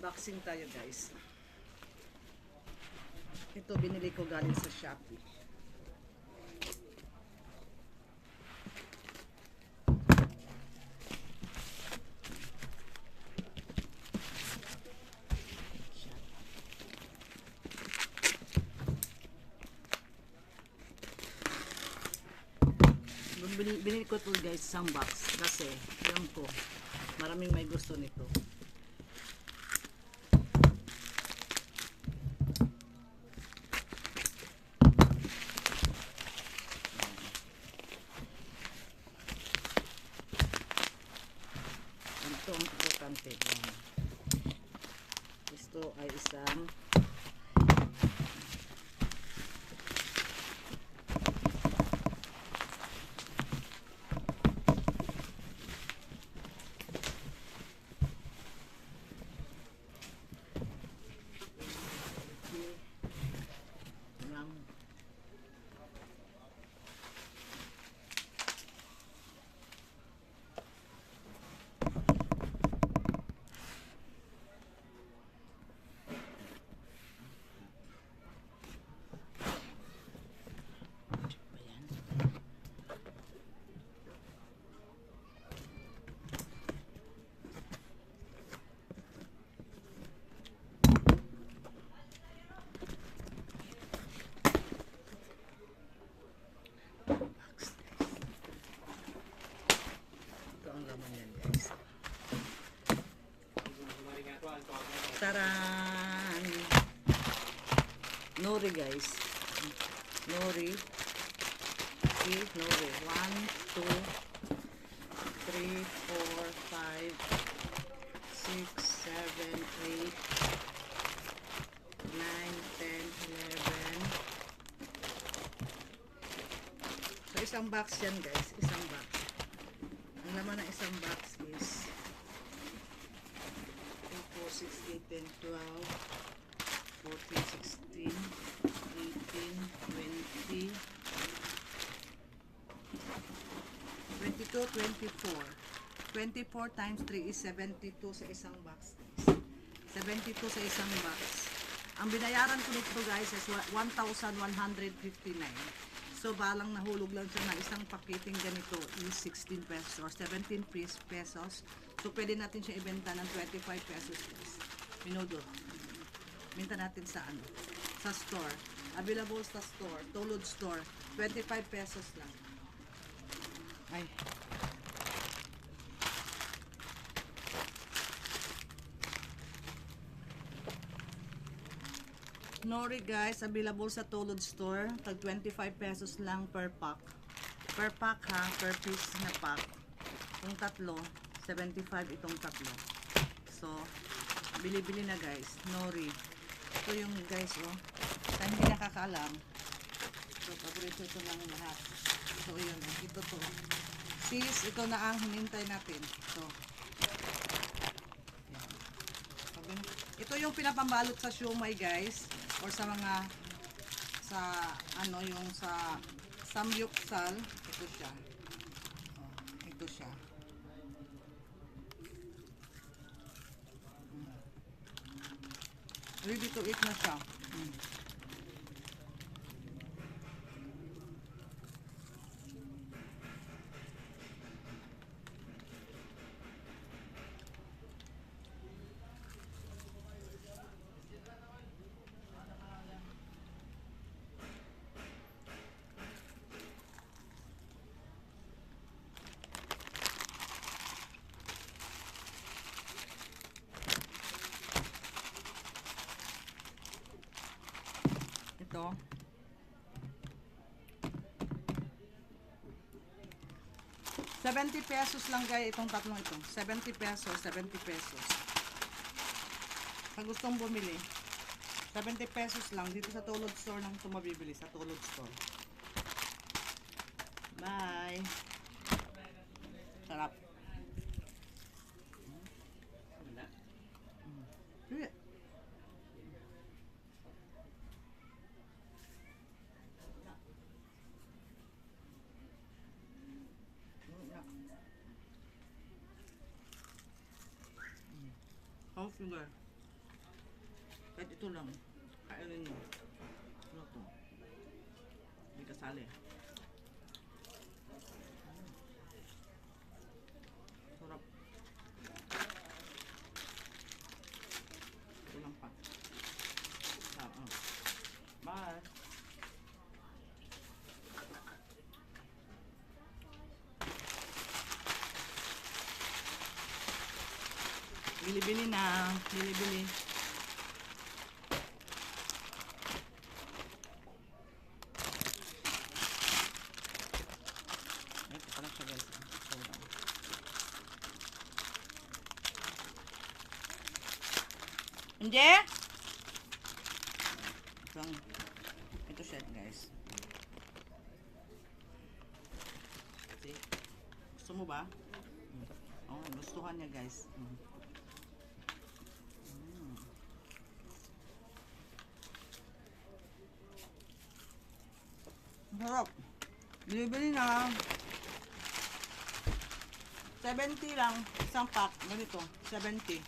Unboxing tayo guys. Ito binili ko galing sa Shopee. Binili ko to guys, isang box kasi alam ko maraming may gusto nito. Ito ang importante. Ito ay isang taran nori guys, nori. Okay, nori 1 2 3 4 5 6 7 8 9 10 11. So isang box yan guys, isang box. Ang laman ng isang box is 6, 8, 10, 12, 14, 16, 18, 20, 22, 24. 24 times 3 is 72 sa isang box. 72 sa isang box. Ang binayaran ko nito guys is 1,159. So balang nahulog lang siya na isang pakiting ganito is 16 pesos or 17 pesos. So, pwede natin siya ibenta ng 25 pesos guys. Minudo. Binta natin sa ano? Sa store. Available sa store. Tulod store. 25 pesos lang. Ay. Nori guys. Available sa Tulod store. Tag 25 pesos lang per pack. Per pack ha. Per piece na pack. Kung tatlo. 75 itong tatlo. So, bili-bili na guys. Nori. Ito yung guys, oh. Sa hindi nakakaalam. So, paborito ito ng lahat. So, yun. Ito to. Sis, ito na ang hinintay natin. So, yan. Ito yung pinapambalot sa siomay guys. Or sa mga ano yung sa samgyupsal. Ito siya. Oh, ito siya. Ready to eat na siya. Ito. ₱70 lang guys itong tatlong ito. 70 pesos, 70 pesos. Kung gustong bumili, 70 pesos lang dito sa Tulod store nang tumabibili sa Tulod store. Bye. Sarap. How sugar? Kahit ito lang. Kainin nyo. Ano to? Hindi kasali. Sarap. Ito lang pa. Bye. Bili-bili na. Bili-bili. Ito pala siya guys. Soda. Hindi? Ito siya guys. See? Gusto mo ba? Oh, gustuhan niya guys. Sarap. Bili-bili na. 70 lang. Isang pack. Ganito. 70.